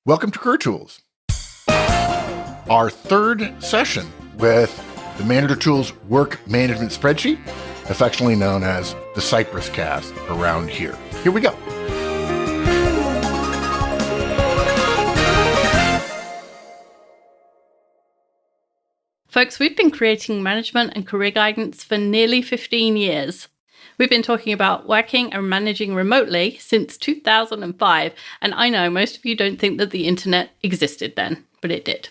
Welcome to Career Tools, our third session with the Manager Tools Work Management Spreadsheet, affectionately known as the Cypress Cast around here. Here we go. Folks, we've been creating management and career guidance for nearly 15 years. We've been talking about working and managing remotely since 2005, and I know most of you don't think that the internet existed then, but it did.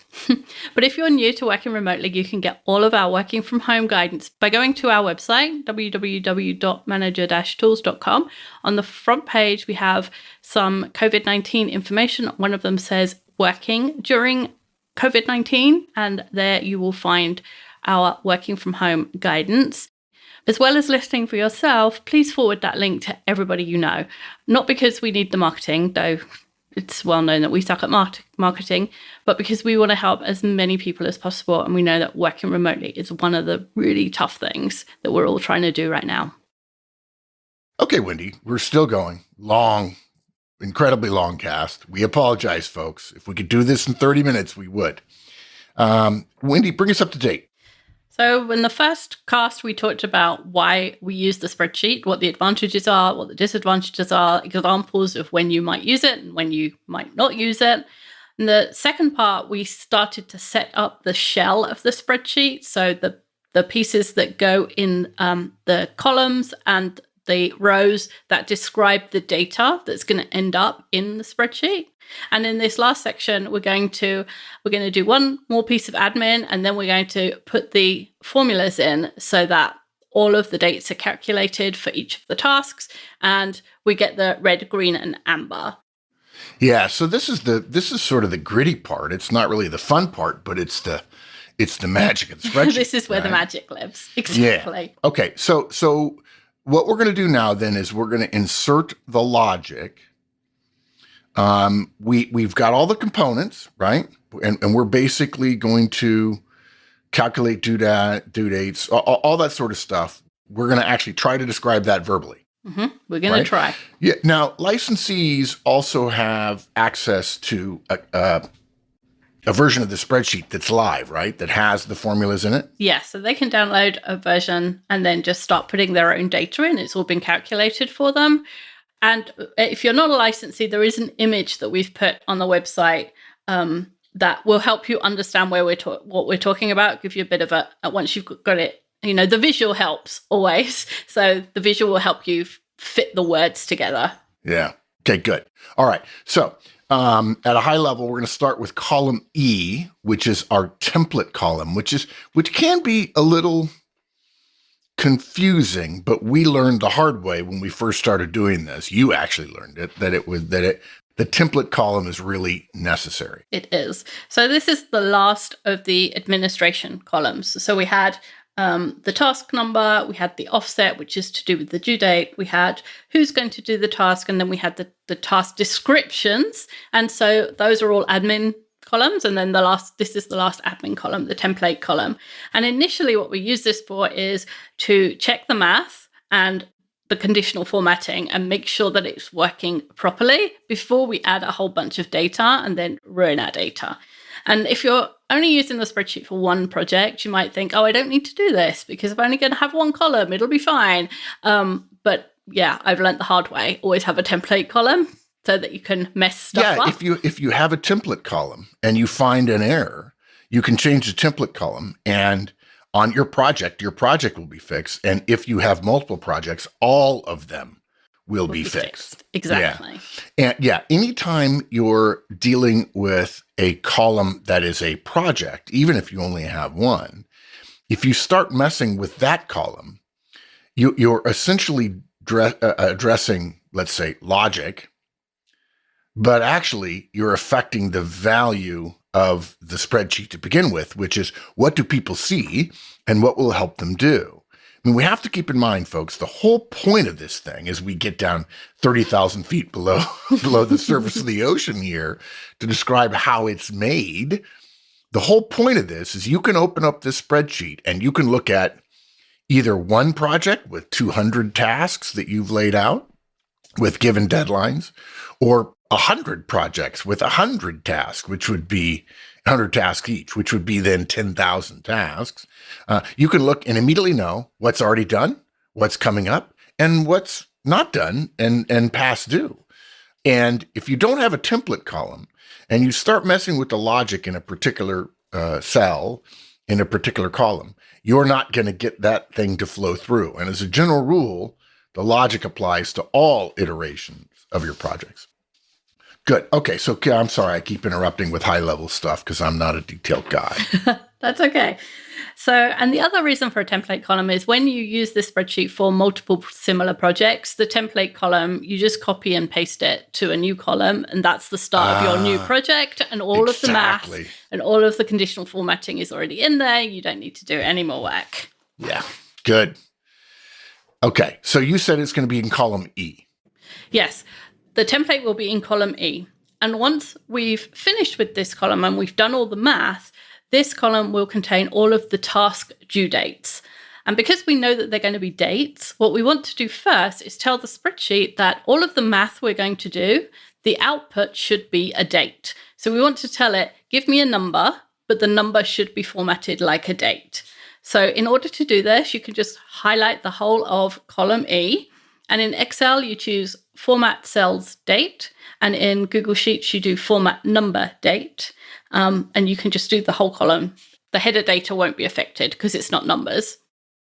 But if you're new to working remotely, you can get all of our working from home guidance by going to our website, www.manager-tools.com. On the front page, we have some COVID-19 information. One of them says working during COVID-19, and there you will find our working from home guidance. As well as listening for yourself, please forward that link to everybody you know. Not because we need the marketing, though it's well known that we suck at marketing, but because we want to help as many people as possible. And we know that working remotely is one of the really tough things that we're all trying to do right now. Okay, Wendy, we're still going. Incredibly long cast. We apologize, folks. If we could do this in 30 minutes, we would. Wendy, bring us up to date. So in the first cast, we talked about why we use the spreadsheet, what the advantages are, what the disadvantages are, examples of when you might use it and when you might not use it. In the second part, we started to set up the shell of the spreadsheet. So the pieces that go in the columns and the rows that describe the data that's going to end up in the spreadsheet. And in this last section, we're going to do one more piece of admin, and then we're going to put the formulas in so that all of the dates are calculated for each of the tasks, and we get the red, green, and amber. Yeah, so this is sort of the gritty part. It's not really the fun part, but it's the magic of the spreadsheet. This is where the magic lives. Exactly. Yeah. Okay, so what we're going to do now then is we're going to insert the logic. We've got all the components, right? And we're basically going to calculate due dates, all that sort of stuff. We're going to actually try to describe that verbally. Mm-hmm. We're going to try. Yeah. Now, licensees also have access to a version of the spreadsheet that's live, right? That has the formulas in it. Yeah. So they can download a version and then just start putting their own data in. It's all been calculated for them. And if you're not a licensee, there is an image that we've put on the website that will help you understand what we're talking about, give you a bit of once you've got it, the visual helps always. So the visual will help you fit the words together. Yeah. Okay, good. All right. So at a high level, we're going to start with column E, which is our template column, which can be a little confusing, but we learned the hard way when we first started doing this. You actually learned it, the template column is really necessary. It is. So this is the last of the administration columns. So we had the task number, we had the offset, which is to do with the due date, we had who's going to do the task, and then we had the task descriptions. And so those are all admin columns, and then this is the last admin column, the template column. And initially what we use this for is to check the math and the conditional formatting and make sure that it's working properly before we add a whole bunch of data and then ruin our data. And if you're only using the spreadsheet for one project, you might think, I don't need to do this because I'm only going to have one column, it'll be fine. But yeah, I've learned the hard way. Always have a template column so that you can mess stuff up. Yeah, if you have a template column and you find an error, you can change the template column, and on your project will be fixed. And if you have multiple projects, all of them will be fixed. Exactly. Yeah. And anytime you're dealing with a column that is a project, even if you only have one, if you start messing with that column, you're essentially addressing, let's say, logic, but actually you're affecting the value of the spreadsheet to begin with, which is what do people see and what will help them do. I mean, we have to keep in mind, folks, the whole point of this thing is we get down 30,000 feet below the surface of the ocean here to describe how it's made. The whole point of this is you can open up this spreadsheet and you can look at either one project with 200 tasks that you've laid out with given deadlines, or 100 projects with 100 tasks, which would be 100 tasks each, which would be then 10,000 tasks. You can look and immediately know what's already done, what's coming up, and what's not done and past due. And if you don't have a template column and you start messing with the logic in a particular cell, in a particular column, you're not going to get that thing to flow through. And as a general rule, the logic applies to all iterations of your projects. Good. Okay. So I'm sorry, I keep interrupting with high level stuff because I'm not a detailed guy. That's okay. So, and the other reason for a template column is when you use this spreadsheet for multiple similar projects, the template column, you just copy and paste it to a new column. And that's the start of your new project. And all of the math and all of the conditional formatting is already in there. You don't need to do any more work. Yeah. Good. Okay. So you said it's going to be in column E. Yes. The template will be in column E. And once we've finished with this column and we've done all the math, this column will contain all of the task due dates. And because we know that they're going to be dates, what we want to do first is tell the spreadsheet that all of the math we're going to do, the output should be a date. So we want to tell it, give me a number, but the number should be formatted like a date. So in order to do this, you can just highlight the whole of column E. And in Excel, you choose Format Cells Date. And in Google Sheets, you do Format Number Date. And you can just do the whole column. The header data won't be affected because it's not numbers.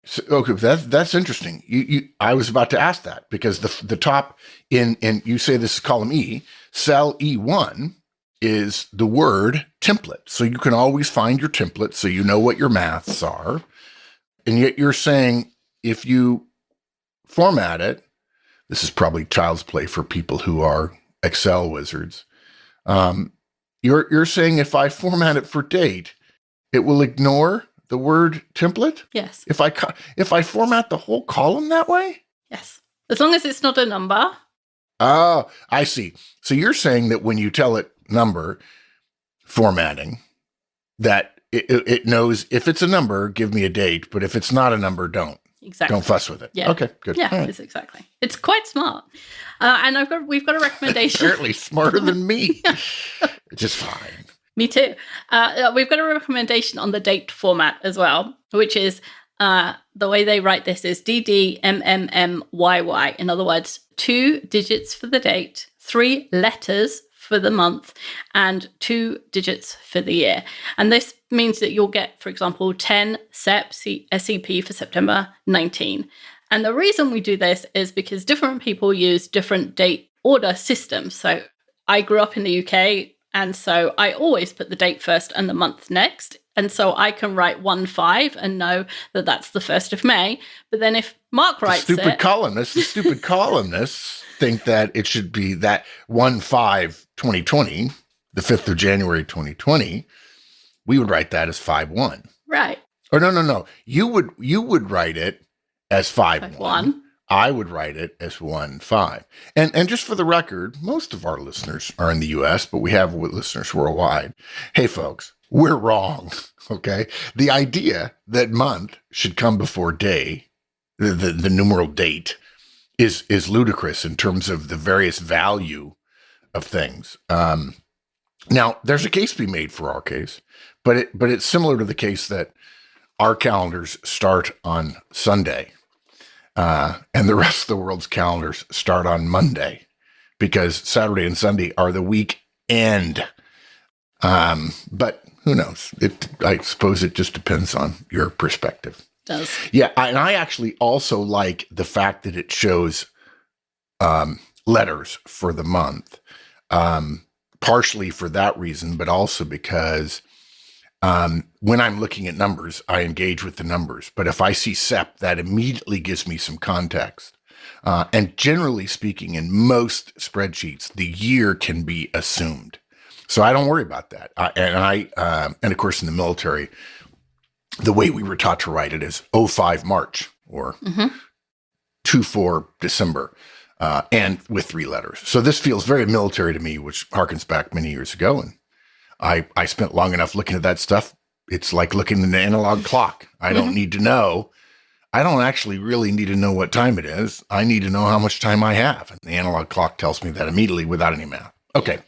So, okay, that's interesting. I was about to ask that because the top in you say this is column E, cell E1 is the word template. So you can always find your template so you know what your maths are. And yet you're saying if you format it, this is probably child's play for people who are Excel wizards. You're saying if I format it for date, it will ignore the word template? Yes. If I format the whole column that way? Yes. As long as it's not a number. Oh, I see. So you're saying that when you tell it number formatting, that it knows if it's a number, give me a date, but if it's not a number, don't. Exactly. Don't fuss with it. Yeah. Okay, good. Yeah, right. It's exactly. It's quite smart. And we've got a recommendation. Apparently smarter than me. Just fine. Me too. We've got a recommendation on the date format as well, which is the way they write this is DDMMMYY. In other words, 2 digits for the date, 3 letters for the month, and 2 digits for the year. And this means that you'll get, for example, 10 SEP for September 19. And the reason we do this is because different people use different date order systems. So I grew up in the UK, and so I always put the date first and the month next. And so I can write 1/5 and know that that's the 1st of May. But then if Mark writes the stupid columnists think that it should be that 1/5/2020, the 5th of January 2020. We would write that as 5/1. Right. Or no. You would write it as 5/1. I would write it as 1/5. And just for the record, most of our listeners are in the US, but we have listeners worldwide. Hey folks, we're wrong. Okay. The idea that month should come before day, the numeral date, is ludicrous in terms of the various value of things. Now there's a case to be made for our case, but it's similar to the case that our calendars start on Sunday. And the rest of the world's calendars start on Monday because Saturday and Sunday are the weekend. But who knows? I suppose it just depends on your perspective. It does. Yeah. And I actually also like the fact that it shows letters for the month, partially for that reason, but also because when I'm looking at numbers, I engage with the numbers. But if I see SEP, that immediately gives me some context. And generally speaking, in most spreadsheets, the year can be assumed. So I don't worry about that. And of course, in the military, the way we were taught to write it is 05 March or 24 December, and with 3 letters. So this feels very military to me, which harkens back many years ago. And I spent long enough looking at that stuff. It's like looking at an analog clock. I don't need to know. I don't actually really need to know what time it is. I need to know how much time I have. And the analog clock tells me that immediately without any math. Okay.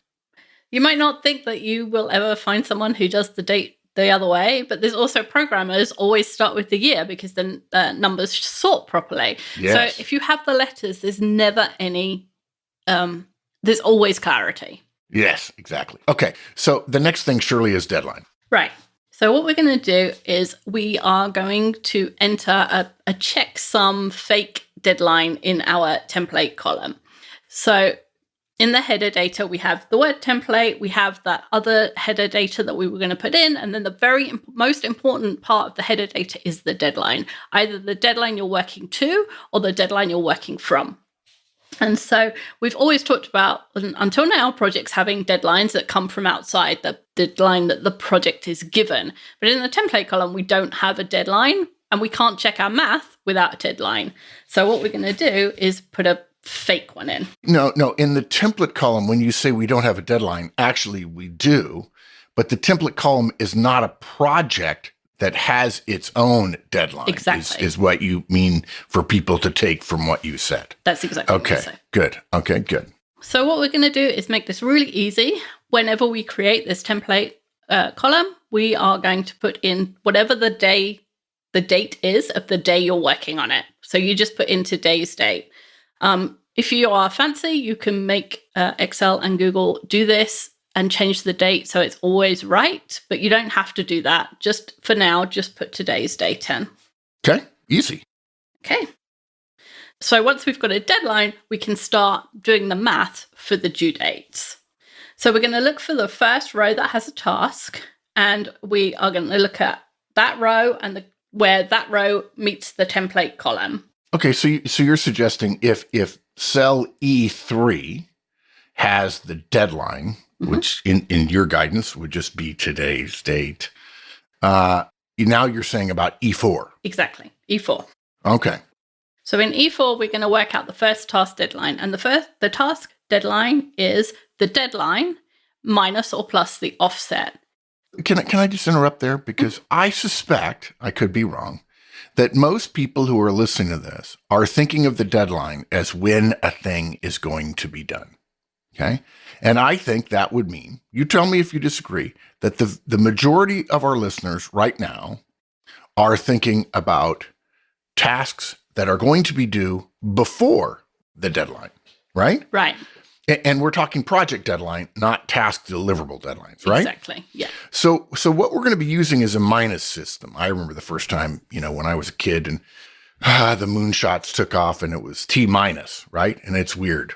You might not think that you will ever find someone who does the date the other way, but there's also programmers always start with the year because then numbers sort properly. Yes. So if you have the letters, there's never any, there's always clarity. Yes, exactly. Okay. So the next thing surely is deadline. Right. So what we're going to do is we are going to enter a checksum fake deadline in our template column. So in the header data, we have the word template, we have that other header data that we were going to put in, and then the very most important part of the header data is the deadline, either the deadline you're working to or the deadline you're working from. And so we've always talked about, until now, projects having deadlines that come from outside the deadline that the project is given. But in the template column, we don't have a deadline, and we can't check our math without a deadline. So what we're going to do is put a fake one in. No. In the template column, when you say we don't have a deadline, actually we do. But the template column is not a project that has its own deadline. Exactly. Is what you mean for people to take from what you said. That's exactly what I Okay, said. good. Okay, good. So what we're going to do is make this really easy. Whenever we create this template column, we are going to put in whatever the date is of the day you're working on it. So you just put in today's date. If you are fancy, you can make Excel and Google do this and change the date so it's always right, but you don't have to do that. Just for now, just put today's date in. Okay, easy. Okay. So once we've got a deadline, we can start doing the math for the due dates. So we're going to look for the first row that has a task, and we are going to look at that row and where that row meets the template column. Okay, so you're suggesting if cell E3 has the deadline, which in your guidance would just be today's date, now you're saying about E4. Exactly, E4. Okay. So in E4, we're going to work out the first task deadline, and the task deadline is the deadline minus or plus the offset. Can I just interrupt there? Because I suspect, I could be wrong, that most people who are listening to this are thinking of the deadline as when a thing is going to be done. Okay. And I think that would mean, you tell me if you disagree, that the majority of our listeners right now are thinking about tasks that are going to be due before the deadline, right? Right. And we're talking project deadline, not task deliverable deadlines, right? Exactly. Yeah. So what we're going to be using is a minus system. I remember the first time, when I was a kid and the moonshots took off and it was T minus, right? And it's weird.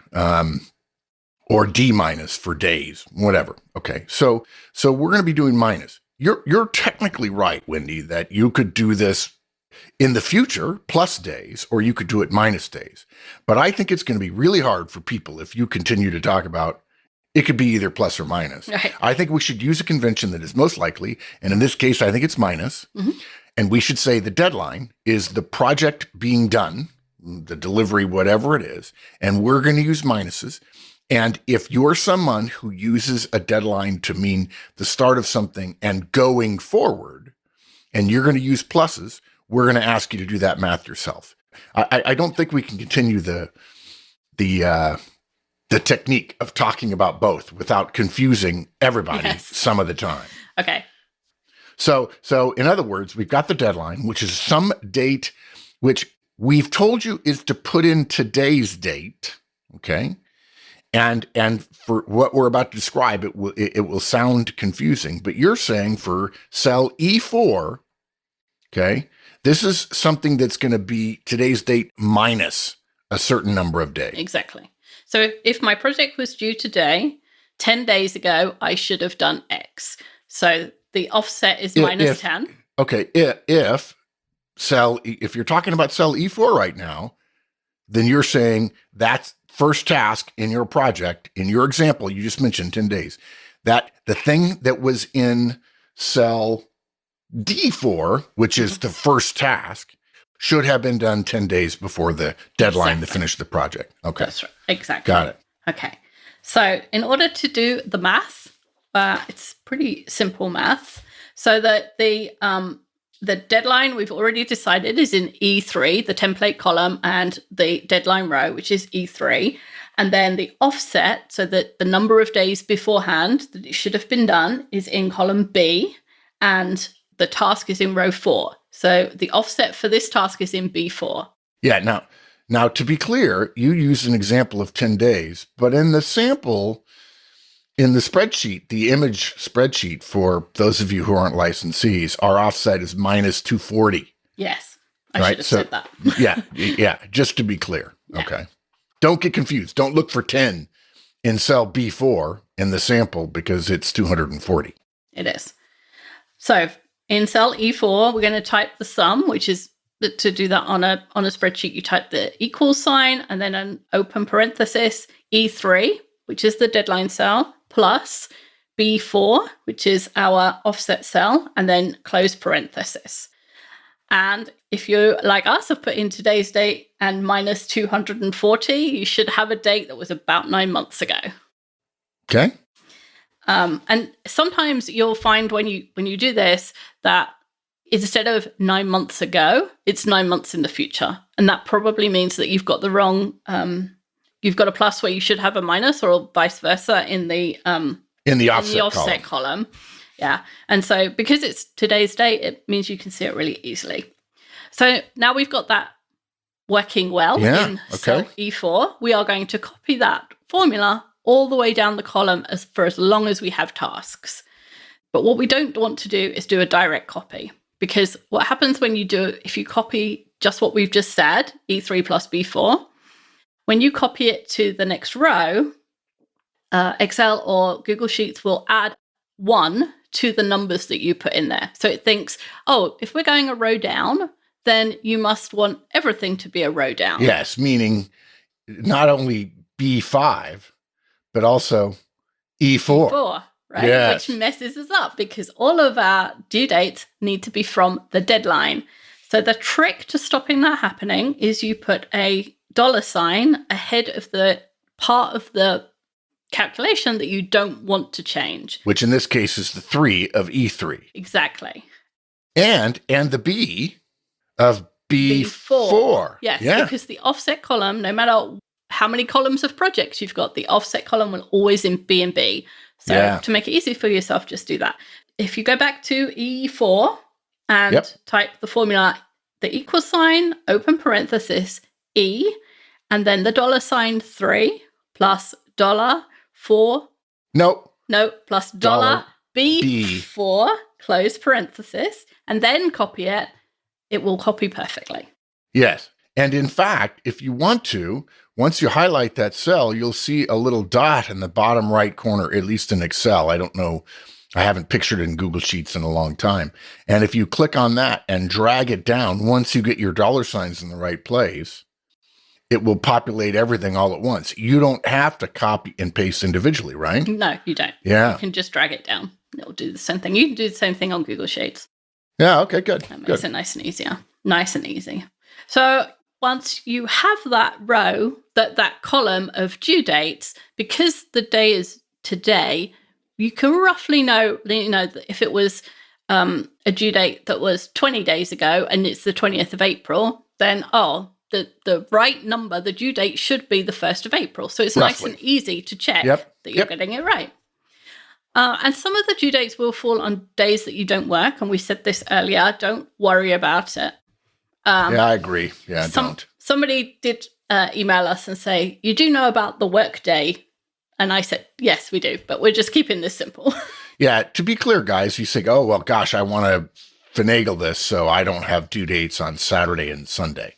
Or D minus for days, whatever. Okay. So we're going to be doing minus. You're technically right, Wendy, that you could do this in the future plus days, or you could do it minus days. But I think it's going to be really hard for people if you continue to talk about it could be either plus or minus. Right. I think we should use a convention that is most likely. And in this case, I think it's minus. Mm-hmm. And we should say the deadline is the project being done, the delivery, whatever it is. And we're going to use minuses. And if you're someone who uses a deadline to mean the start of something and going forward, and you're going to use pluses, we're going to ask you to do that math yourself. I don't think we can continue the technique of talking about both without confusing everybody some of the time. Okay. So in other words, we've got the deadline, which is some date, which we've told you is to put in today's date. Okay. And for what we're about to describe, it will sound confusing, but you're saying for cell E4, okay, this is something that's going to be today's date minus a certain number of days. Exactly. So if my project was due today, 10 days ago, I should have done X. So the offset is minus 10. Okay. If you're talking about cell E4 right now, then you're saying that's first task in your project, in your example, you just mentioned 10 days, that the thing that was in cell D4, which is the first task, should have been done 10 days before the deadline to finish the project. Okay. That's right. Exactly. Got it. Okay. So in order to do the math, it's pretty simple math. So that the deadline we've already decided is in E3, the template column, and the deadline row, which is E3. And then the offset, so that the number of days beforehand that it should have been done, is in column B, and the task is in row 4. So the offset for this task is in B4. Yeah. Now, to be clear, you used an example of 10 days, but in the sample, in the spreadsheet, the image spreadsheet for those of you who aren't licensees, our offset is minus 240. Yes, I should have said that. yeah, just to be clear. Yeah. Okay. Don't get confused. Don't look for 10 in cell B4 in the sample because it's 240. It is. So in cell E4, we're going to type the sum, which is to do that on a spreadsheet. You type the equal sign and then an open parenthesis, E3, which is the deadline cell, plus B4, which is our offset cell, and then close parenthesis. And if you, like us, have put in today's date and minus 240, you should have a date that was about 9 months ago. Okay. And sometimes you'll find when you do this that instead of 9 months ago, it's 9 months in the future. And that probably means that you've got the wrong, you've got a plus where you should have a minus, or vice versa in the offset column. Yeah. And so because it's today's date, it means you can see it really easily. So now we've got that working well in cell E4. We are going to copy that formula all the way down the column for as long as we have tasks. But what we don't want to do is do a direct copy, because what happens when you do, if you copy just what we've just said, E3 plus B4, when you copy it to the next row, Excel or Google Sheets will add 1 to the numbers that you put in there. So it thinks, oh, if we're going a row down, then you must want everything to be a row down. Yes, meaning not only B5, but also E4. E4, right? Yes. Which messes us up because all of our due dates need to be from the deadline. So the trick to stopping that happening is you put a $sign ahead of the part of the calculation that you don't want to change. Which in this case is the 3 of E3. Exactly. And the B of B4. Yes, because the offset column, no matter how many columns of projects you've got, the offset column will always be in B. So to make it easy for yourself, just do that. If you go back to E4 and type the formula, the equal sign, open parenthesis, E, and then the $sign 3 plus $4. No, plus $B4, close parenthesis, and then copy it. It will copy perfectly. Yes. And in fact, if you want to, once you highlight that cell, you'll see a little dot in the bottom right corner, at least in Excel. I don't know. I haven't pictured it in Google Sheets in a long time. And if you click on that and drag it down, once you get your $signs in the right place, it will populate everything all at once. You don't have to copy and paste individually, right? No, you don't. Yeah. You can just drag it down. It'll do the same thing. You can do the same thing on Google Sheets. Yeah, okay, good. That makes it nice and easier. Nice and easy. So once you have that row, that column of due dates, because the day is today, you can roughly know that if it was a due date that was 20 days ago and it's the 20th of April, then, the right number, the due date should be the 1st of April. So it's Roughly. nice and easy to check that you're getting it right. And some of the due dates will fall on days that you don't work. And we said this earlier, don't worry about it. Yeah, I agree. Yeah, don't. Somebody did email us and say, you do know about the work day? And I said, yes, we do, but we're just keeping this simple. Yeah, to be clear, guys, you say, oh, well, gosh, I want to finagle this so I don't have due dates on Saturday and Sunday.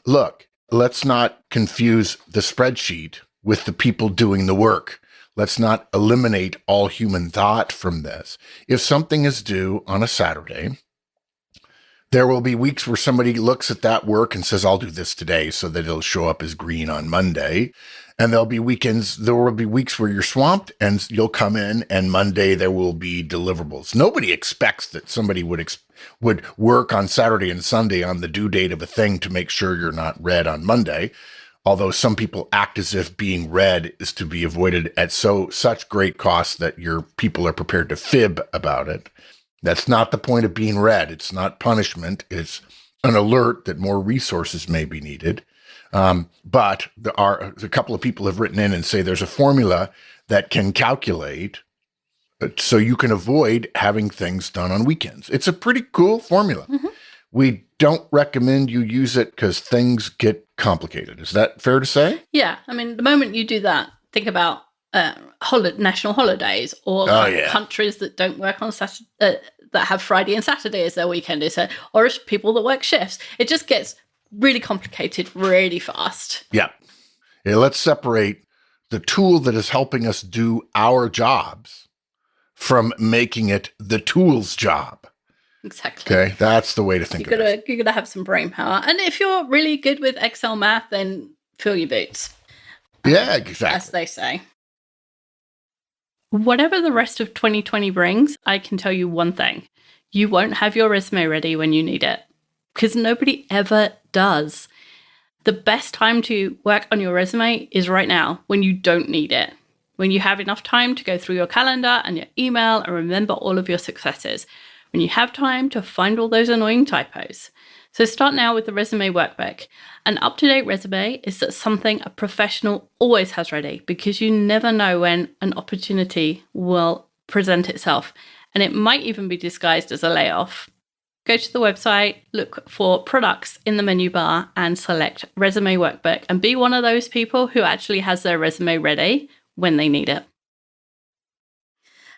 Look, let's not confuse the spreadsheet with the people doing the work. Let's not eliminate all human thought from this. If something is due on a Saturday, there will be weeks where somebody looks at that work and says, I'll do this today so that it'll show up as green on Monday. And there will be weeks where you're swamped and you'll come in and Monday there will be deliverables. Nobody expects that somebody would work on Saturday and Sunday on the due date of a thing to make sure you're not red on Monday. Although some people act as if being red is to be avoided at such great cost that your people are prepared to fib about it. That's not the point of being red. It's not punishment. It's an alert that more resources may be needed. But a couple of people have written in and say there's a formula that can calculate so you can avoid having things done on weekends. It's a pretty cool formula. Mm-hmm. We don't recommend you use it because things get complicated. Is that fair to say? Yeah. I mean, the moment you do that, think about national holidays or countries that don't work on Saturday, that have Friday and Saturday as their weekend, or people that work shifts. It just gets really complicated really fast. Yeah. Let's separate the tool that is helping us do our jobs from making it the tool's job. Exactly. Okay, that's the way to think of it. You're going to have some brain power. And if you're really good with Excel math, then fill your boots. Yeah, exactly. As they say. Whatever the rest of 2020 brings, I can tell you one thing. You won't have your resume ready when you need it. Because nobody ever does. The best time to work on your resume is right now, when you don't need it. When you have enough time to go through your calendar and your email and remember all of your successes. When you have time to find all those annoying typos. So start now with the resume workbook. An up-to-date resume is something a professional always has ready because you never know when an opportunity will present itself. And it might even be disguised as a layoff. Go to the website, look for products in the menu bar and select resume workbook and be one of those people who actually has their resume ready when they need it.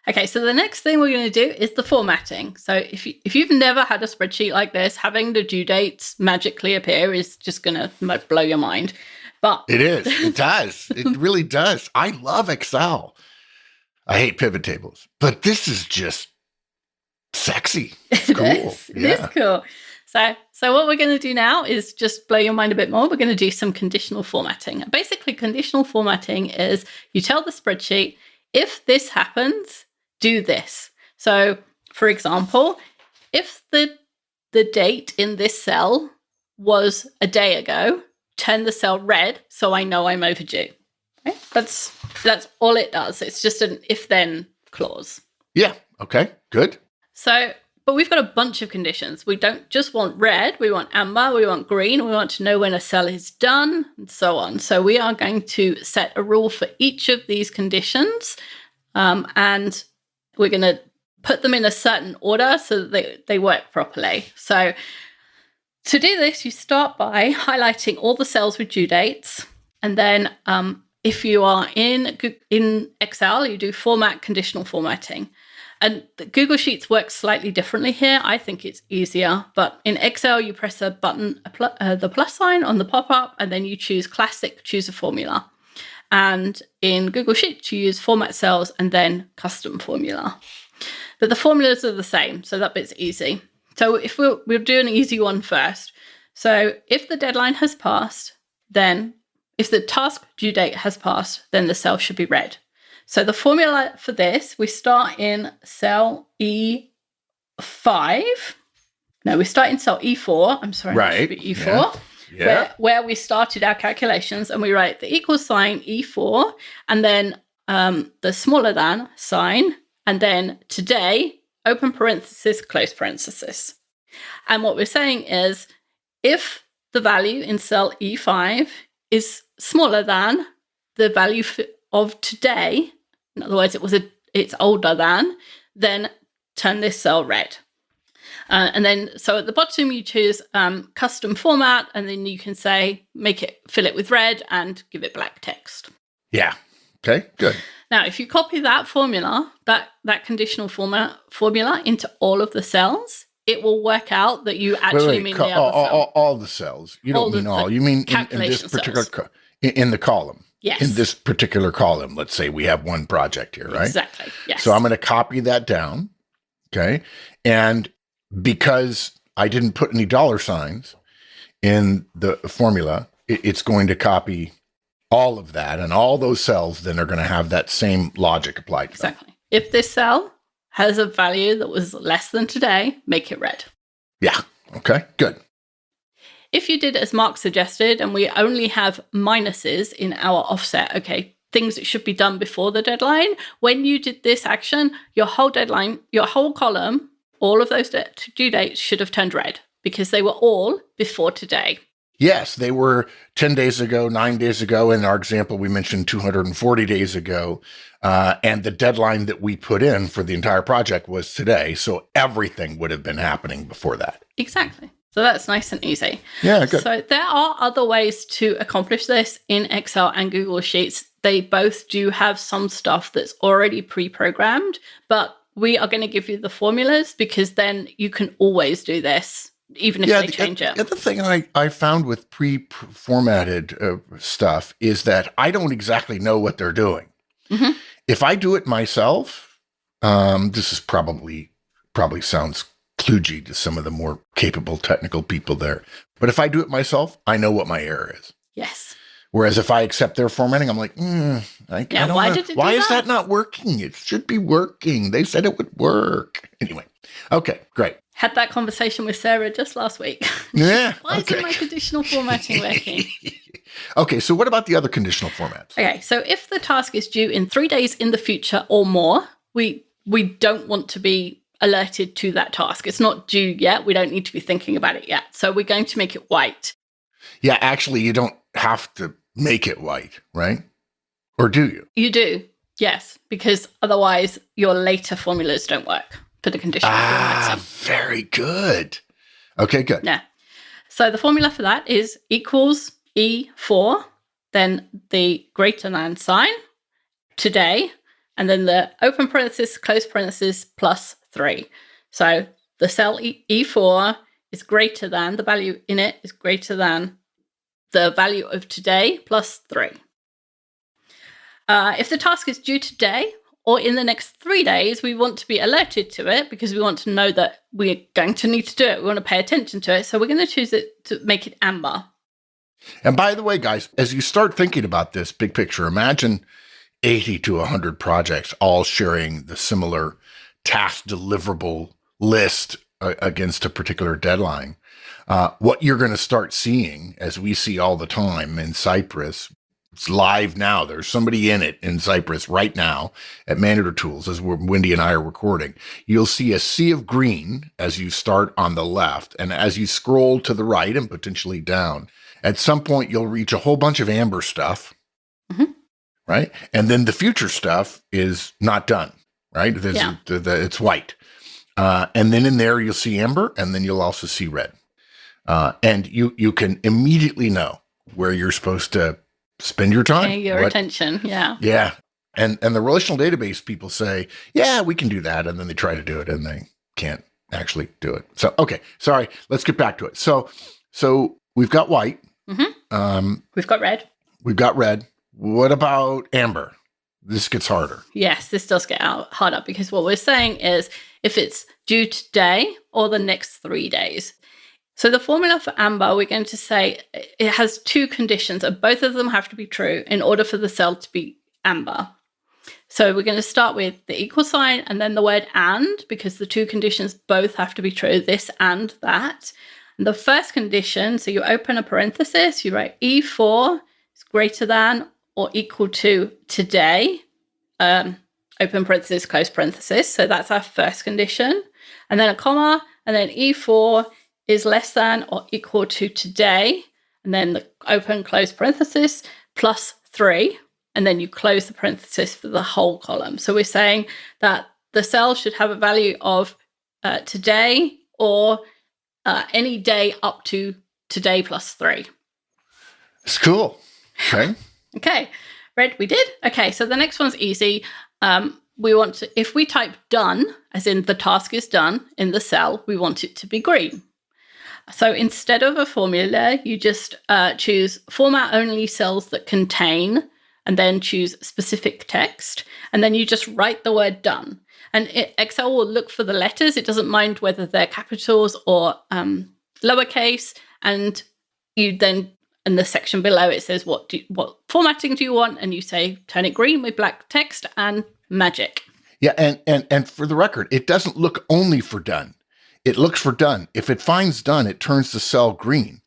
Okay, so the next thing we're going to do is the formatting. So if you've never had a spreadsheet like this, having the due dates magically appear is just going to blow your mind. But it is. It does. It really does. I love Excel. I hate pivot tables, but this is just sexy. It's cool. It is cool. So what we're going to do now is just blow your mind a bit more. We're going to do some conditional formatting. Basically, conditional formatting is you tell the spreadsheet, if this happens, do this. So, for example, if the date in this cell was a day ago, turn the cell red so I know I'm overdue. Okay? That's all it does. It's just an if-then clause. Yeah. Okay. Good. So, but we've got a bunch of conditions. We don't just want red, we want amber, we want green, we want to know when a cell is done, and so on. So we are going to set a rule for each of these conditions, and we're going to put them in a certain order so that they work properly. So to do this, you start by highlighting all the cells with due dates, and then if you are in Excel, you do format conditional formatting. And the Google Sheets works slightly differently here. I think it's easier, but in Excel, you press a button, the plus sign on the pop-up, and then you choose Classic, choose a formula. And in Google Sheets, you use Format Cells and then Custom Formula. But the formulas are the same, so that bit's easy. So if we'll do an easy one first. So if the deadline has passed, then if the task due date has passed, then the cell should be red. So the formula for this, we start in cell E5. No, we start in cell E4. I'm sorry, right. It should be E4. Yeah. Where we started our calculations, and we write the equals sign E4, and then the smaller than sign, and then today, open parenthesis, close parenthesis. And what we're saying is, if the value in cell E5 is smaller than the value of today, in other words, it's older than, then turn this cell red. And then, so at the bottom, you choose custom format, and then you can say, fill it with red and give it black text. Yeah. Okay, good. Now, if you copy that formula, that conditional formula into all of the cells, it will work out that you actually mean the other cell. All the cells. You don't mean all. You mean in this particular in the column. Yes. In this particular column, let's say we have one project here, right? Exactly. Yes. So I'm going to copy that down. Okay. And because I didn't put any dollar signs in the formula, it's going to copy all of that, and all those cells then are going to have that same logic applied to them. Exactly. If this cell has a value that was less than today, make it red. Yeah. Okay, good. If you did as Mark suggested, and we only have minuses in our offset, okay, things that should be done before the deadline, when you did this action, your whole deadline, your whole column, all of those due dates should have turned red because they were all before today. Yes, they were 10 days ago, 9 days ago. In our example, we mentioned 240 days ago. And the deadline that we put in for the entire project was today. So everything would have been happening before that. Exactly. So that's nice and easy. Yeah, good. So there are other ways to accomplish this in Excel and Google Sheets. They both do have some stuff that's already pre-programmed, but we are going to give you the formulas because then you can always do this, even if they change it. The other thing I found with pre-formatted stuff is that I don't exactly know what they're doing. Mm-hmm. If I do it myself, this is probably sounds kludgy to some of the more capable technical people there. But if I do it myself, I know what my error is. Yes. Whereas if I accept their formatting, I'm like, I don't why know. did it Why do is that? that not working? It should be working. They said it would work. Anyway, okay, great. Had that conversation with Sarah just last week. Yeah. Why isn't my conditional formatting working? Okay, so what about the other conditional formats? Okay, so if the task is due in 3 days in the future or more, we don't want to be alerted to that task. It's not due yet. We don't need to be thinking about it yet. So we're going to make it white. Yeah, actually, you don't have to make it white, right? Or do you? You do, yes, because otherwise your later formulas don't work for the conditional formatting. Very good. Okay, good. Yeah. So the formula for that is equals E4, then the greater than sign, today, and then the open parenthesis, close parenthesis, plus 3. So the cell E4 is greater than, the value in it is greater than the value of today plus 3. If the task is due today or in the next 3 days, we want to be alerted to it because we want to know that we're going to need to do it. We want to pay attention to it. So we're going to choose it to make it amber. And by the way, guys, as you start thinking about this big picture, imagine 80 to 100 projects all sharing the similar task deliverable list against a particular deadline. What you're going to start seeing, as we see all the time in Cypress, it's live now. There's somebody in it in Cypress right now at Manager Tools as Wendy and I are recording. You'll see a sea of green as you start on the left. And as you scroll to the right and potentially down, at some point you'll reach a whole bunch of amber stuff, right? And then the future stuff is not done, right? It's white. And then in there you'll see amber, and then you'll also see red. And you can immediately know where you're supposed to spend your time. Pay your attention, yeah. Yeah. And the relational database people say, yeah, we can do that. And then they try to do it and they can't actually do it. So, okay, sorry. Let's get back to it. So we've got white. We've got red. We've got red. What about amber? This gets harder. Yes, this does get harder because what we're saying is if it's due today or the next 3 days. So the formula for amber, we're going to say it has 2 conditions, and both of them have to be true in order for the cell to be amber. So we're going to start with the equal sign and then the word and, because the 2 conditions both have to be true, this and that. And the first condition, so you open a parenthesis, you write E4 is greater than or equal to today, open parenthesis, close parenthesis. So that's our first condition. And then a comma, and then E4 is less than or equal to today, and then the open close parenthesis plus 3, and then you close the parenthesis for the whole column. So we're saying that the cell should have a value of today or any day up to today plus 3. It's cool. Okay. Okay. Red, we did. Okay, so the next one's easy. We want to, if we type done, as in the task is done in the cell, we want it to be green. So instead of a formula, you just choose format only cells that contain, and then choose specific text, and then you just write the word done. And Excel will look for the letters. It doesn't mind whether they're capitals or lowercase, and you then, in the section below, it says what formatting do you want, and you say turn it green with black text and magic. Yeah, and for the record, it doesn't look only for done. It looks for done. If it finds done, it turns the cell green,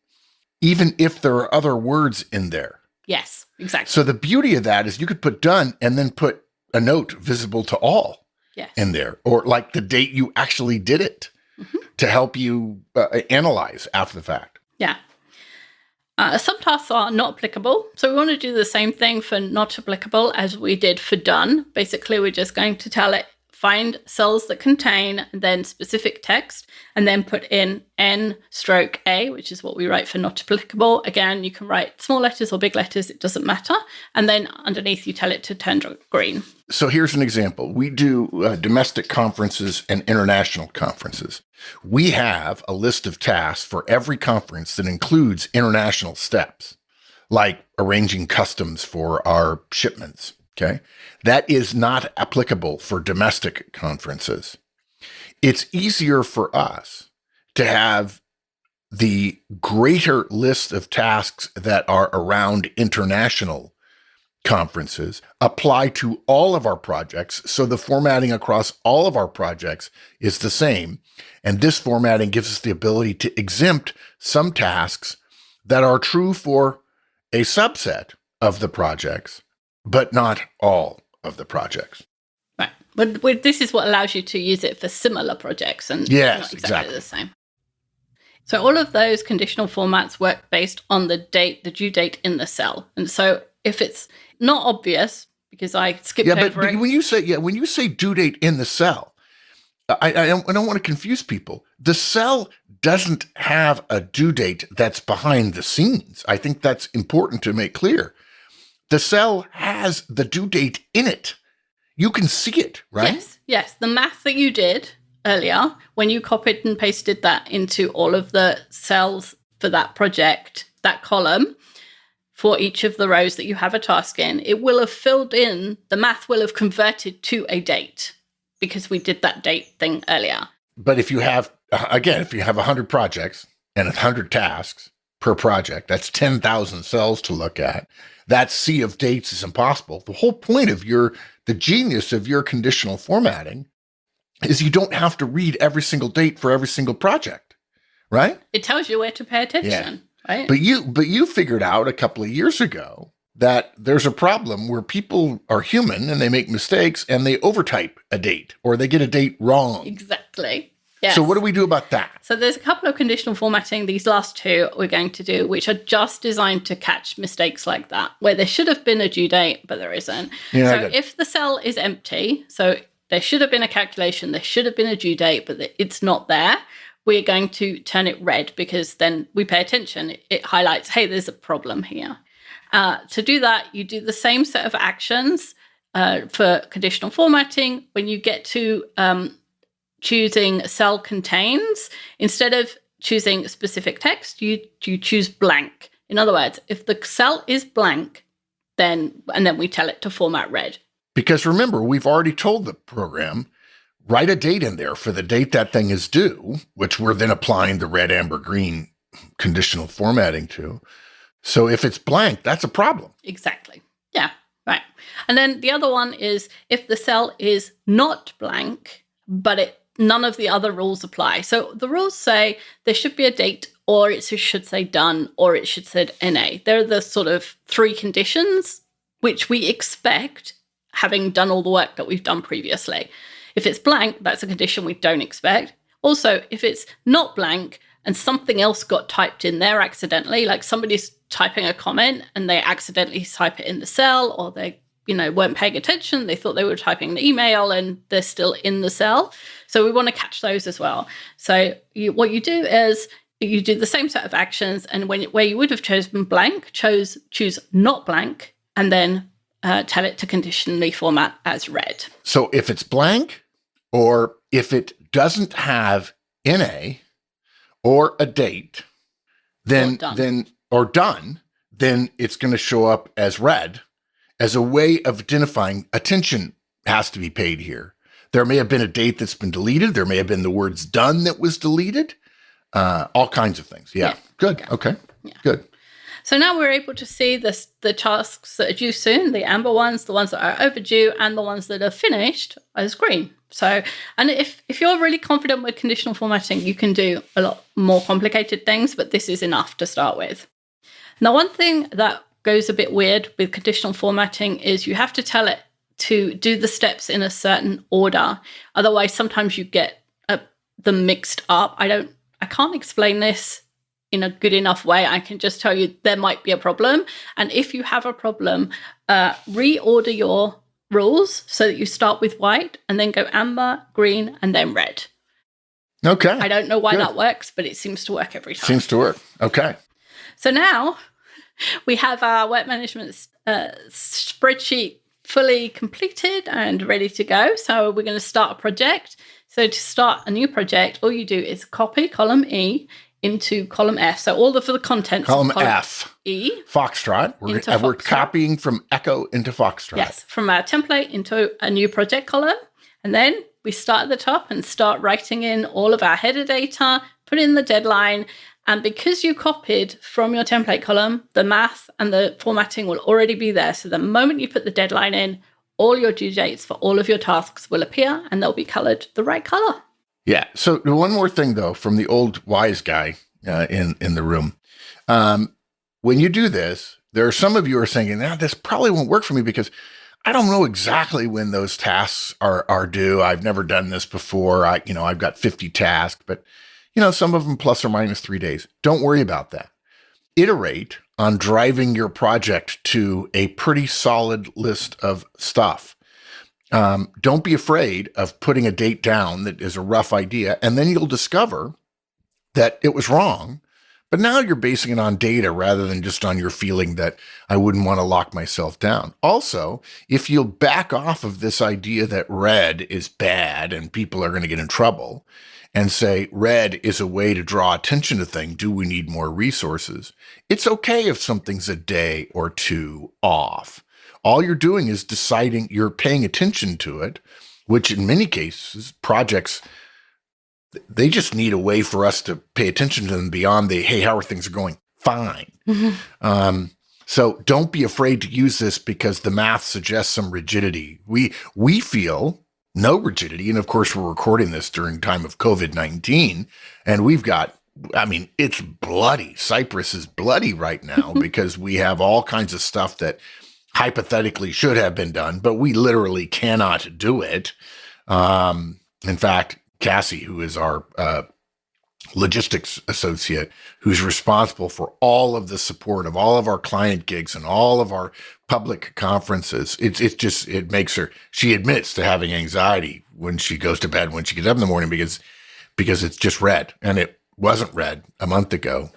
even if there are other words in there. Yes, exactly. So the beauty of that is you could put done and then put a note visible to all in there, or like the date you actually did it to help you analyze after the fact. Yeah. Some tasks are not applicable. So we want to do the same thing for not applicable as we did for done. Basically, we're just going to tell it, find cells that contain then specific text, and then put in N/A, which is what we write for not applicable. Again, you can write small letters or big letters, it doesn't matter. And then underneath, you tell it to turn green. So here's an example. We do domestic conferences and international conferences. We have a list of tasks for every conference that includes international steps, like arranging customs for our shipments. Okay. That is not applicable for domestic conferences. It's easier for us to have the greater list of tasks that are around international conferences apply to all of our projects. So the formatting across all of our projects is the same. And this formatting gives us the ability to exempt some tasks that are true for a subset of the projects, but not all of the projects. Right. But this is what allows you to use it for similar projects and yes, not exactly the same. So all of those conditional formats work based on the date, the due date in the cell. And so if it's not obvious, because I skipped over it. When you say due date in the cell, I don't want to confuse people. The cell doesn't have a due date that's behind the scenes. I think that's important to make clear. The cell has the due date in it. You can see it, right? Yes. The math that you did earlier, when you copied and pasted that into all of the cells for that project, that column, for each of the rows that you have a task in, it will have filled in, the math will have converted to a date because we did that date thing earlier. But if you have, if you have 100 projects and 100 tasks per project, that's 10,000 cells to look at. That sea of dates is impossible. The whole point of the genius of your conditional formatting is you don't have to read every single date for every single project, right? It tells you where to pay attention, right? But you figured out a couple of years ago that there's a problem where people are human and they make mistakes and they overtype a date or they get a date wrong. Exactly. Yes. So what do we do about that? So there's a couple of conditional formatting, these last two we're going to do, which are just designed to catch mistakes like that, where there should have been a due date, but there isn't. So if the cell is empty, so there should have been a calculation, there should have been a due date, but it's not there, we're going to turn it red because then we pay attention. It highlights, hey, there's a problem here. To do that, you do the same set of actions for conditional formatting. When you get to choosing cell contains, instead of choosing specific text, you choose blank. In other words, if the cell is blank, then we tell it to format red. Because remember, we've already told the program, write a date in there for the date that thing is due, which we're then applying the red, amber, green conditional formatting to. So if it's blank, that's a problem. Exactly. Yeah, right. And then the other one is if the cell is not blank, but none of the other rules apply. So the rules say there should be a date, or it should say done, or it should say NA. They're the sort of three conditions which we expect, having done all the work that we've done previously. If it's blank, that's a condition we don't expect. Also, if it's not blank and something else got typed in there accidentally, like somebody's typing a comment and they accidentally type it in the cell, or they weren't paying attention, they thought they were typing the email and they're still in the cell. So we want to catch those as well. So what you do is you do the same set of actions, and where you would have chosen blank, choose not blank, and then tell it to conditionally format as red. So if it's blank, or if it doesn't have NA or a date, then done, then it's going to show up as red, as a way of identifying attention has to be paid here. There may have been a date that's been deleted. There may have been the words done that was deleted. All kinds of things. Yeah. Good. Yeah. Okay. Yeah. Good. So now we're able to see the tasks that are due soon, the amber ones, the ones that are overdue, and the ones that are finished as green. So, and if you're really confident with conditional formatting, you can do a lot more complicated things, but this is enough to start with. Now, one thing that goes a bit weird with conditional formatting is you have to tell it to do the steps in a certain order. Otherwise, sometimes you get them mixed up. I can't explain this in a good enough way. I can just tell you there might be a problem. And if you have a problem, reorder your rules so that you start with white and then go amber, green, and then red. Okay. I don't know why that works, but it seems to work every time. Seems to work. Okay. So now we have our work management spreadsheet fully completed and ready to go. So we're going to start a project. So to start a new project, all you do is copy column E into column F. So all of the contents column of column F. E. Foxtrot. We're copying from Echo into Foxtrot. Yes, from our template into a new project column. And then we start at the top and start writing in all of our header data, put in the deadline. And because you copied from your template column, the math and the formatting will already be there. So the moment you put the deadline in, all your due dates for all of your tasks will appear and they'll be colored the right color. Yeah. So one more thing, though, from the old wise guy in the room. When you do this, there are some of you who are saying, this probably won't work for me because I don't know exactly when those tasks are due. I've never done this before. I've got 50 tasks, but some of them plus or minus 3 days. Don't worry about that. Iterate on driving your project to a pretty solid list of stuff. Don't be afraid of putting a date down that is a rough idea, and then you'll discover that it was wrong. But now you're basing it on data rather than just on your feeling that I wouldn't want to lock myself down. Also, if you'll back off of this idea that red is bad and people are going to get in trouble and say red is a way to draw attention to things, do we need more resources? It's okay if something's a day or two off. All you're doing is deciding you're paying attention to it, which in many cases, projects, they just need a way for us to pay attention to them beyond hey, how are things going? Fine. Mm-hmm. So don't be afraid to use this because the math suggests some rigidity. We feel no rigidity. And of course, we're recording this during time of COVID-19. And we've got, it's bloody. Cyprus is bloody right now because we have all kinds of stuff that hypothetically should have been done, but we literally cannot do it. In fact, Cassie, who is our logistics associate, who's responsible for all of the support of all of our client gigs and all of our public conferences, it makes her, she admits to having anxiety when she goes to bed, when she gets up in the morning, because it's just red, and it wasn't red a month ago.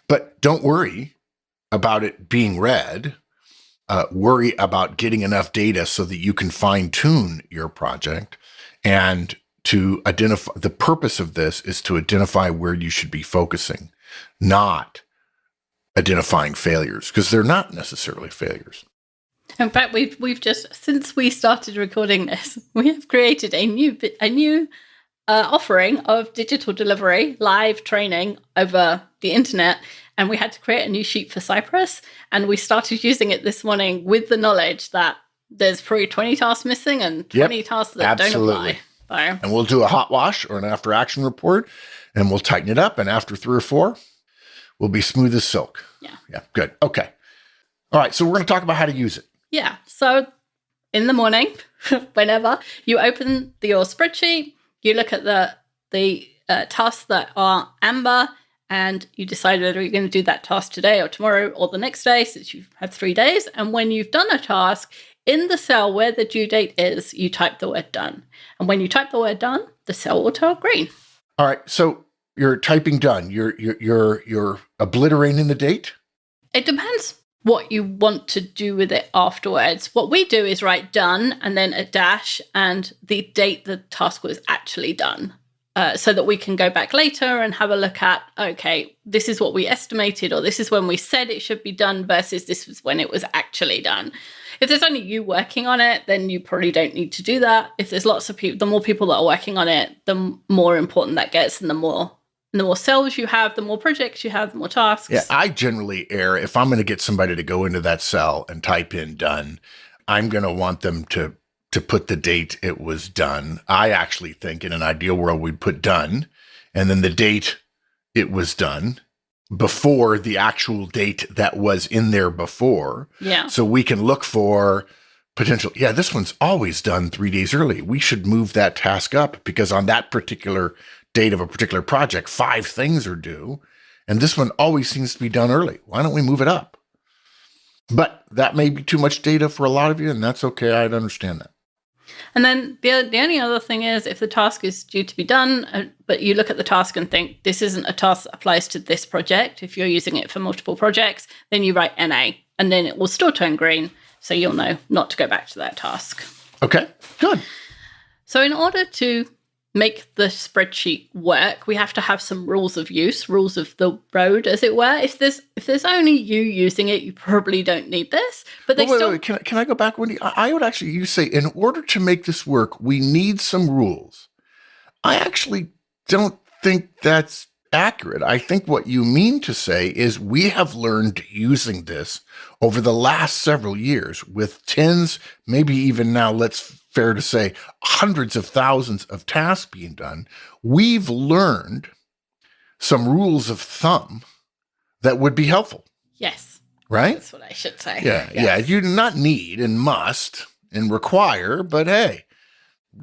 But don't worry about it being red. Worry about getting enough data so that you can fine tune your project. And to identify, the purpose of this is to identify where you should be focusing, not identifying failures, because they're not necessarily failures. In fact, we've just, since we started recording this, we have created a new offering of digital delivery, live training over the internet. And we had to create a new sheet for Cyprus. And we started using it this morning with the knowledge that there's probably 20 tasks missing and 20 tasks that don't apply. So. And we'll do a hot wash or an after action report and we'll tighten it up. And after 3 or 4, we'll be smooth as silk. Yeah. Good. Okay. All right. So we're going to talk about how to use it. Yeah. So in the morning, whenever you open your spreadsheet, you look at the tasks that are amber, and you decide whether you're going to do that task today or tomorrow or the next day, since you've had 3 days. And when you've done a task, in the cell where the due date is, you type the word done. And when you type the word done, the cell will turn green. All right. So you're typing done. You're obliterating the date? It depends what you want to do with it afterwards. What we do is write done and then a dash and the date the task was actually done. So that we can go back later and have a look at, okay, this is what we estimated, or this is when we said it should be done versus this was when it was actually done. If there's only you working on it, then you probably don't need to do that. If there's lots of people, the more people that are working on it, the more important that gets, and the more cells you have, the more projects you have, the more tasks. Yeah, I generally err. If I'm going to get somebody to go into that cell and type in done, I'm going to want them to put the date it was done. I actually think in an ideal world, we'd put done and then the date it was done before the actual date that was in there before. Yeah. So we can look for potential. Yeah, this one's always done 3 days early. We should move that task up because on that particular date of a particular project, 5 things are due. And this one always seems to be done early. Why don't we move it up? But that may be too much data for a lot of you, and that's okay. I'd understand that. And then the only other thing is if the task is due to be done, but you look at the task and think this isn't a task that applies to this project, if you're using it for multiple projects, then you write NA, and then it will still turn green, so you'll know not to go back to that task. Okay, good. So in order to make the spreadsheet work, we have to have some rules of use, rules of the road, as it were. If there's only you using it, you probably don't need this. But they wait. Can I go back, Wendy? I would actually, you say, in order to make this work, we need some rules. I actually don't think that's accurate. I think what you mean to say is we have learned using this over the last several years with tens, maybe even now, fair to say, hundreds of thousands of tasks being done. We've learned some rules of thumb that would be helpful. Yes. Right? That's what I should say. Yeah. Yes. Yeah. You do not need and must and require, but hey,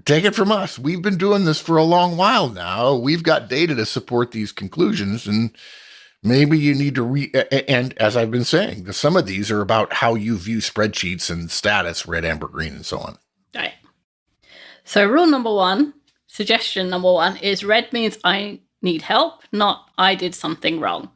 take it from us. We've been doing this for a long while now. We've got data to support these conclusions, and maybe you need to and as I've been saying, some of these are about how you view spreadsheets and status, red, amber, green, and so on. Right. So rule number one, suggestion number one is red means I need help, not I did something wrong.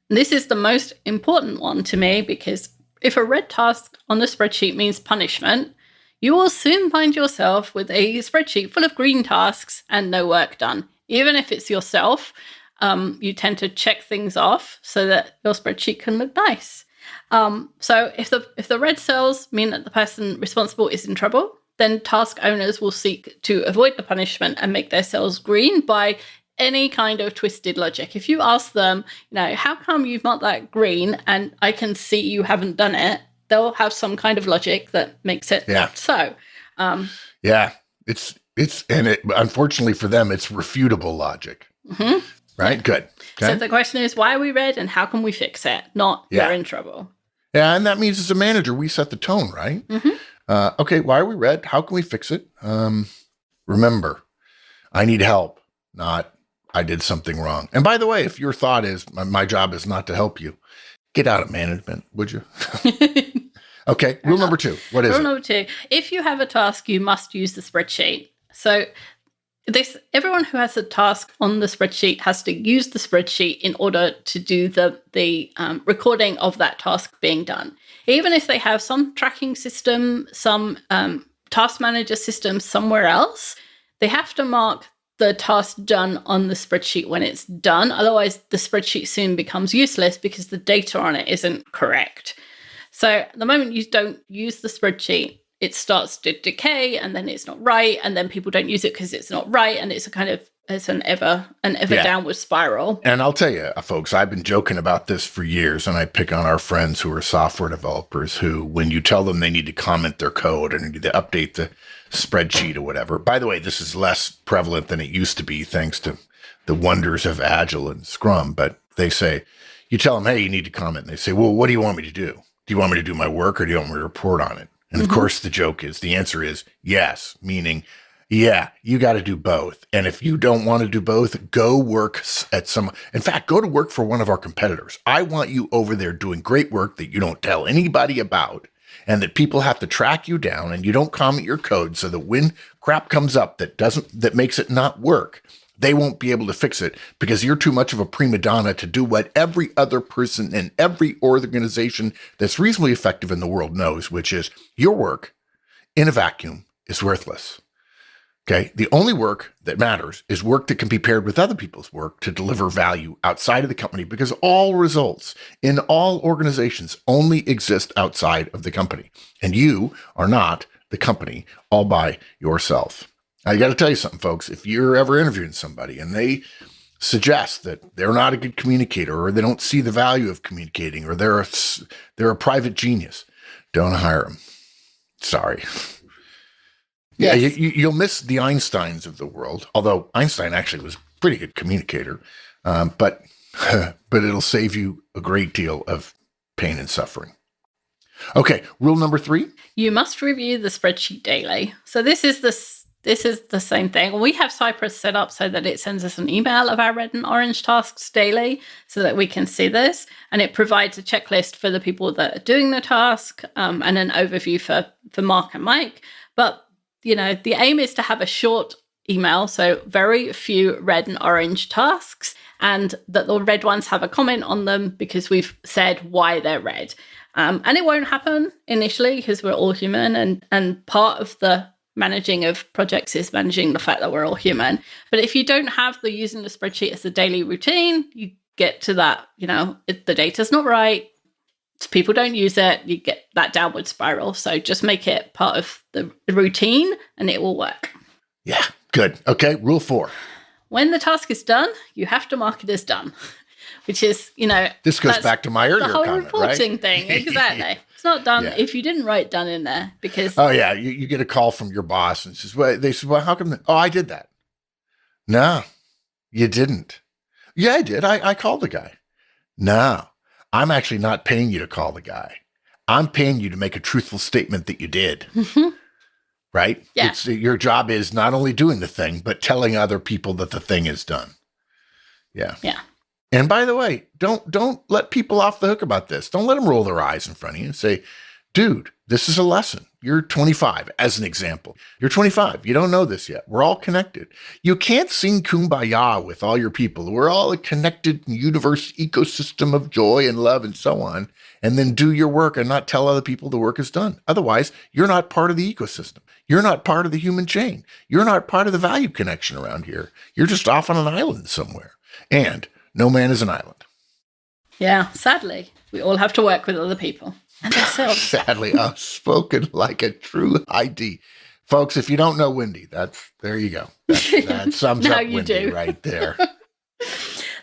This is the most important one to me because if a red task on the spreadsheet means punishment, you will soon find yourself with a spreadsheet full of green tasks and no work done. Even if it's yourself, you tend to check things off so that your spreadsheet can look nice. So if the red cells mean that the person responsible is in trouble, then task owners will seek to avoid the punishment and make their cells green by any kind of twisted logic. If you ask them, how come you've marked that green and I can see you haven't done it, they'll have some kind of logic that makes it not so. Unfortunately for them, it's refutable logic. Mm-hmm. Right? Good. Okay. So the question is, why are we red and how can we fix it? Not you're in trouble. Yeah, and that means as a manager, we set the tone, right? Mm-hmm. Okay, why are we red? How can we fix it? Remember, I need help, not I did something wrong. And by the way, if your thought is my job is not to help you, get out of management, would you? Okay, rule number two. What is it? Rule number two. If you have a task, you must use the spreadsheet. So everyone who has a task on the spreadsheet has to use the spreadsheet in order to do the recording of that task being done. Even if they have some tracking system, some task manager system somewhere else, they have to mark the task done on the spreadsheet when it's done. Otherwise, the spreadsheet soon becomes useless because the data on it isn't correct. So the moment you don't use the spreadsheet, it starts to decay and then it's not right. And then people don't use it because it's not right. And it's an ever downward spiral. And I'll tell you, folks, I've been joking about this for years. And I pick on our friends who are software developers who, when you tell them they need to comment their code and need to update the spreadsheet or whatever. By the way, this is less prevalent than it used to be, thanks to the wonders of Agile and Scrum. But they say, you tell them, hey, you need to comment. And they say, well, what do you want me to do? Do you want me to do my work or do you want me to report on it? And of course, the answer is yes, meaning, yeah, you got to do both. And if you don't want to do both, go work in fact, go to work for one of our competitors. I want you over there doing great work that you don't tell anybody about and that people have to track you down and you don't comment your code so that when crap comes up that makes it not work, they won't be able to fix it because you're too much of a prima donna to do what every other person in every organization that's reasonably effective in the world knows, which is your work in a vacuum is worthless. Okay. The only work that matters is work that can be paired with other people's work to deliver value outside of the company because all results in all organizations only exist outside of the company. And you are not the company all by yourself. I got to tell you something, folks. If you're ever interviewing somebody and they suggest that they're not a good communicator or they don't see the value of communicating or they're a private genius, don't hire them. Sorry. Yeah, yes. You'll miss the Einsteins of the world, although Einstein actually was a pretty good communicator, but it'll save you a great deal of pain and suffering. Okay, rule number 3. You must review the spreadsheet daily. So this is This is the same thing. We have Cypress set up so that it sends us an email of our red and orange tasks daily so that we can see this. And it provides a checklist for the people that are doing the task and an overview for Mark and Mike. But, the aim is to have a short email, so very few red and orange tasks, and that the red ones have a comment on them because we've said why they're red. And it won't happen initially because we're all human, and part of the managing of projects is managing the fact that we're all human. But if you don't have the using the spreadsheet as a daily routine, you get to that, the data's not right, people don't use it, you get that downward spiral. So just make it part of the routine and it will work. Yeah, good. Okay, rule 4. When the task is done, you have to mark it as done, which is, this goes back to my earlier the whole comment, reporting right? thing. Exactly. It's not done if you didn't write done in there because. Oh, yeah. You get a call from your boss and says, they said, well, how come? Oh, I did that. No, you didn't. Yeah, I did. I called the guy. No, I'm actually not paying you to call the guy. I'm paying you to make a truthful statement that you did. Mm-hmm. Right? Yeah. Your job is not only doing the thing, but telling other people that the thing is done. Yeah. Yeah. And by the way, don't let people off the hook about this. Don't let them roll their eyes in front of you and say, dude, this is a lesson. You're 25, as an example. You're 25. You don't know this yet. We're all connected. You can't sing Kumbaya with all your people. We're all a connected universe ecosystem of joy and love and so on, and then do your work and not tell other people the work is done. Otherwise, you're not part of the ecosystem. You're not part of the human chain. You're not part of the value connection around here. You're just off on an island somewhere. And no man is an island. Yeah, sadly, we all have to work with other people. And ourselves. Sadly, I've spoken like a true ID. Folks, if you don't know Wendy, there you go. That sums Now up you Wendy do. right there.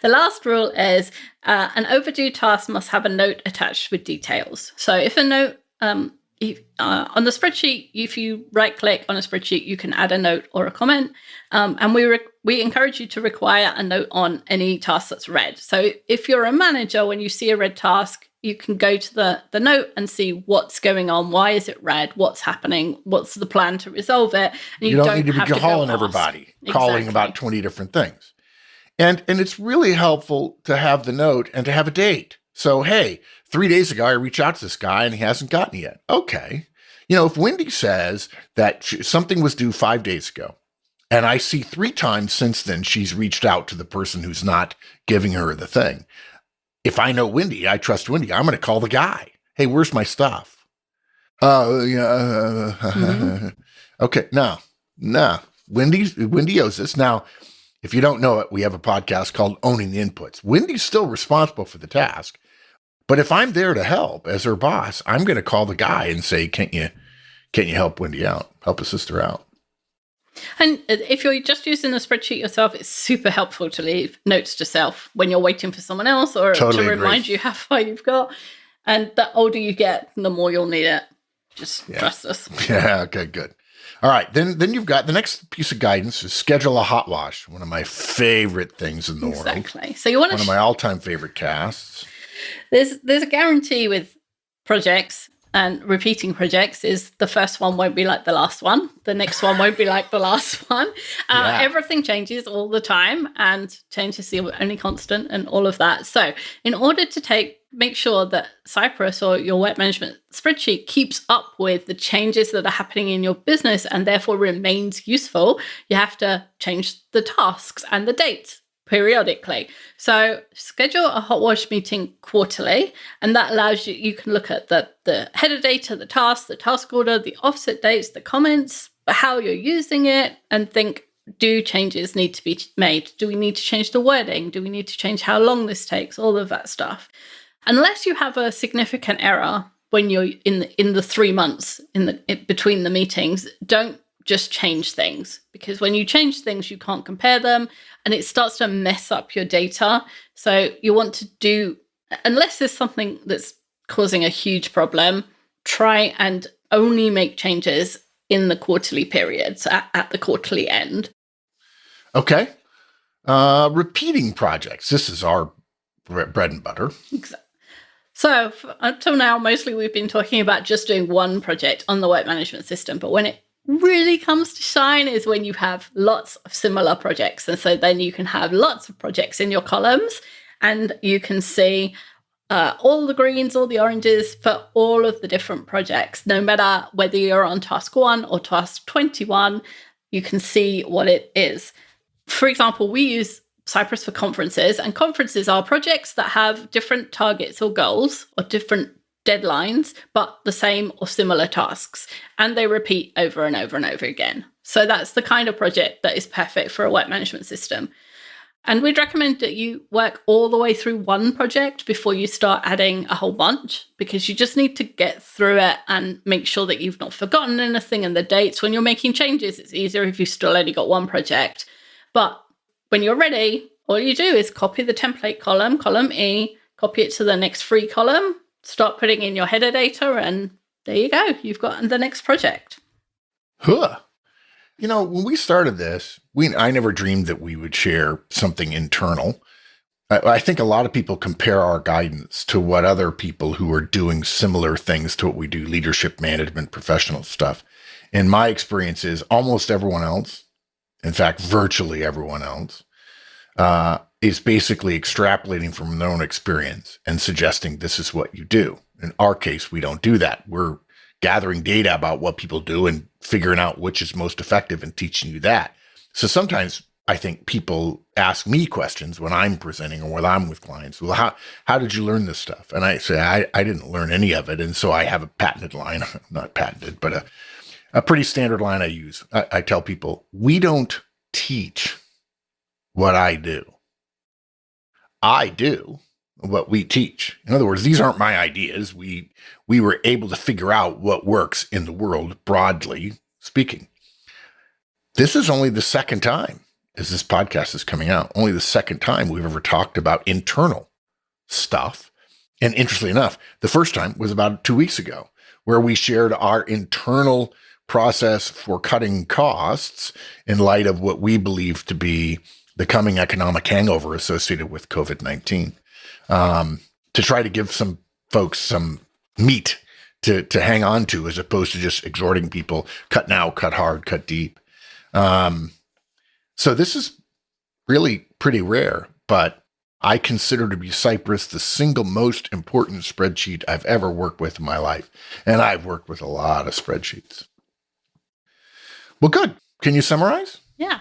The last rule is an overdue task must have a note attached with details. So if a note, on the spreadsheet, if you right-click on a spreadsheet, you can add a note or a comment. And we encourage you to require a note on any task that's red. So if you're a manager, when you see a red task, you can go to the note and see what's going on. Why is it red? What's happening? What's the plan to resolve it? And you don't need to have be calling go everybody, ask. calling Exactly. about 20 different things. And it's really helpful to have the note and to have a date. So, hey, 3 days ago, I reached out to this guy and he hasn't gotten it yet. Okay. If Wendy says that something was due 5 days ago, and I see 3 times since then she's reached out to the person who's not giving her the thing. If I know Wendy, I trust Wendy, I'm going to call the guy. Hey, where's my stuff? Oh, yeah. Mm-hmm. Okay. No. Wendy owes this. Now, if you don't know it, we have a podcast called Owning the Inputs. Wendy's still responsible for the task. But if I'm there to help as her boss, I'm going to call the guy and say, can't you help Wendy out? Help a sister out. And if you're just using the spreadsheet yourself, it's super helpful to leave notes to self when you're waiting for someone else or Totally to agree. remind you how far you've got. And the older you get, the more you'll need it. Just trust us. Yeah, okay, good. All right, then you've got the next piece of guidance is schedule a hot wash, one of my favorite things in the world. Exactly. So you want one of my all-time favorite casts. There's a guarantee with projects and repeating projects is the first one won't be like the last one. The next one won't be like the last one. Everything changes all the time and change is the only constant and all of that. So in order to make sure that Cypress or your work management spreadsheet keeps up with the changes that are happening in your business and therefore remains useful, you have to change the tasks and the dates periodically. So schedule a hot wash meeting quarterly, and that allows you can look at the header data, the task order, the offset dates, the comments, how you're using it, and think, do changes need to be made? Do we need to change the wording? Do we need to change how long this takes? All of that stuff. Unless you have a significant error when you're in the 3 months between the meetings, don't just change things, because when you change things, you can't compare them and it starts to mess up your data. So you want to do, unless there's something that's causing a huge problem, try and only make changes in the quarterly periods at the quarterly end. Okay. Repeating projects. This is our bread and butter. Exactly. So until now, mostly we've been talking about just doing one project on the work management system. But when really comes to shine is when you have lots of similar projects. And so then you can have lots of projects in your columns, and you can see all the greens, all the oranges for all of the different projects. No matter whether you're on task 1 or task 21, you can see what it is. For example, we use Cypress for conferences, and conferences are projects that have different targets or goals or different deadlines, but the same or similar tasks, and they repeat over and over and over again. So that's the kind of project that is perfect for a work management system. And we'd recommend that you work all the way through one project before you start adding a whole bunch, because you just need to get through it and make sure that you've not forgotten anything and the dates. When you're making changes, it's easier if you've still only got one project. But when you're ready, all you do is copy the template column, column E, copy it to the next free column, start putting in your header data, and there you go. You've got the next project. Huh. You know, when we started this, I never dreamed that we would share something internal. I think a lot of people compare our guidance to what other people who are doing similar things to what we do, leadership, management, professional stuff. And my experience is almost everyone else, in fact, virtually everyone else, is basically extrapolating from their own experience and suggesting this is what you do. In our case, we don't do that. We're gathering data about what people do and figuring out which is most effective and teaching you that. So sometimes I think people ask me questions when I'm presenting or when I'm with clients. Well, how did you learn this stuff? And I say, I didn't learn any of it. And so I have a patented line, not patented, but a pretty standard line I use. I tell people, we don't teach what I do. I do what we teach. In other words, these aren't my ideas. We were able to figure out what works in the world, broadly speaking. This is only the second time, as this podcast is coming out, only the second time we've ever talked about internal stuff. And interestingly enough, the first time was about 2 weeks ago, where we shared our internal process for cutting costs in light of what we believe to be the coming economic hangover associated with COVID-19, to try to give some folks some meat to hang on to, as opposed to just exhorting people, cut now, cut hard, cut deep. So this is really pretty rare, but I consider to be Cypress the single most important spreadsheet I've ever worked with in my life. And I've worked with a lot of spreadsheets. Well, good. Can you summarize? Yeah.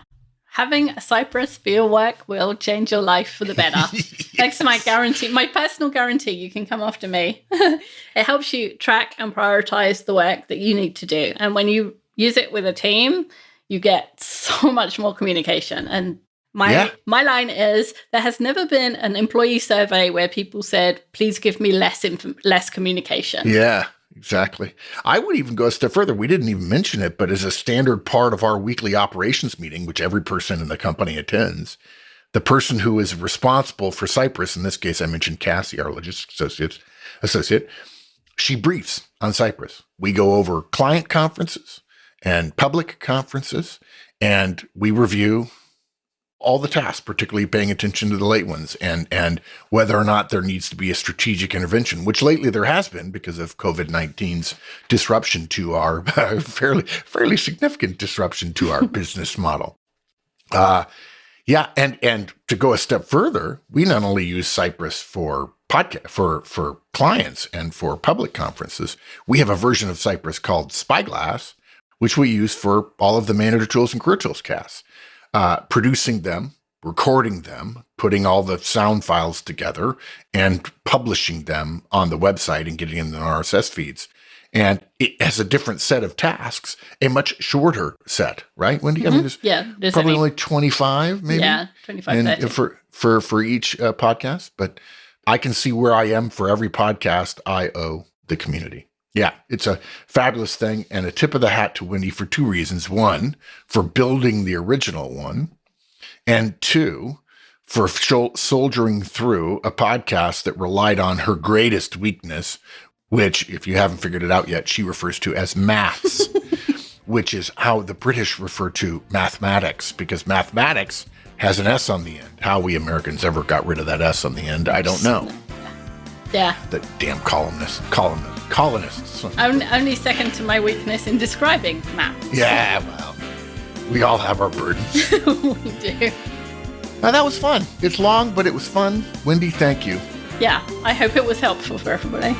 Having a Cypress for your work will change your life for the better. Thanks to my guarantee, my personal guarantee, you can come after me. It helps you track and prioritize the work that you need to do. And when you use it with a team, you get so much more communication. And my line is, there has never been an employee survey where people said, please give me less communication. Yeah. Exactly. I would even go a step further. We didn't even mention it, but as a standard part of our weekly operations meeting, which every person in the company attends, the person who is responsible for Cypress, in this case, I mentioned Cassie, our logistics associate, she briefs on Cypress. We go over client conferences and public conferences, and we review all the tasks, particularly paying attention to the late ones, and whether or not there needs to be a strategic intervention, which lately there has been because of COVID-19's disruption to our fairly significant disruption to our business model. And to go a step further, we not only use Cypress for podcast for clients and for public conferences, we have a version of Cypress called Spyglass, which we use for all of the Manager Tools and Career Tools casts. Producing them, recording them, putting all the sound files together, and publishing them on the website and getting them in the RSS feeds. And it has a different set of tasks, a much shorter set, right, Wendy? Mm-hmm. I mean, there's probably only 25, maybe? Yeah, 25, 30. For each podcast. But I can see where I am for every podcast I owe the community. Yeah, it's a fabulous thing, and a tip of the hat to Wendy for two reasons. One, for building the original one, and two, for soldiering through a podcast that relied on her greatest weakness, which, if you haven't figured it out yet, she refers to as maths, which is how the British refer to mathematics, because mathematics has an S on the end. How we Americans ever got rid of that S on the end, I don't know. Yeah. The damn colonists. Only second to my weakness in describing maps. Yeah, well, we all have our burdens. We do. That was fun. It's long, but it was fun. Wendy, thank you. Yeah, I hope it was helpful for everybody.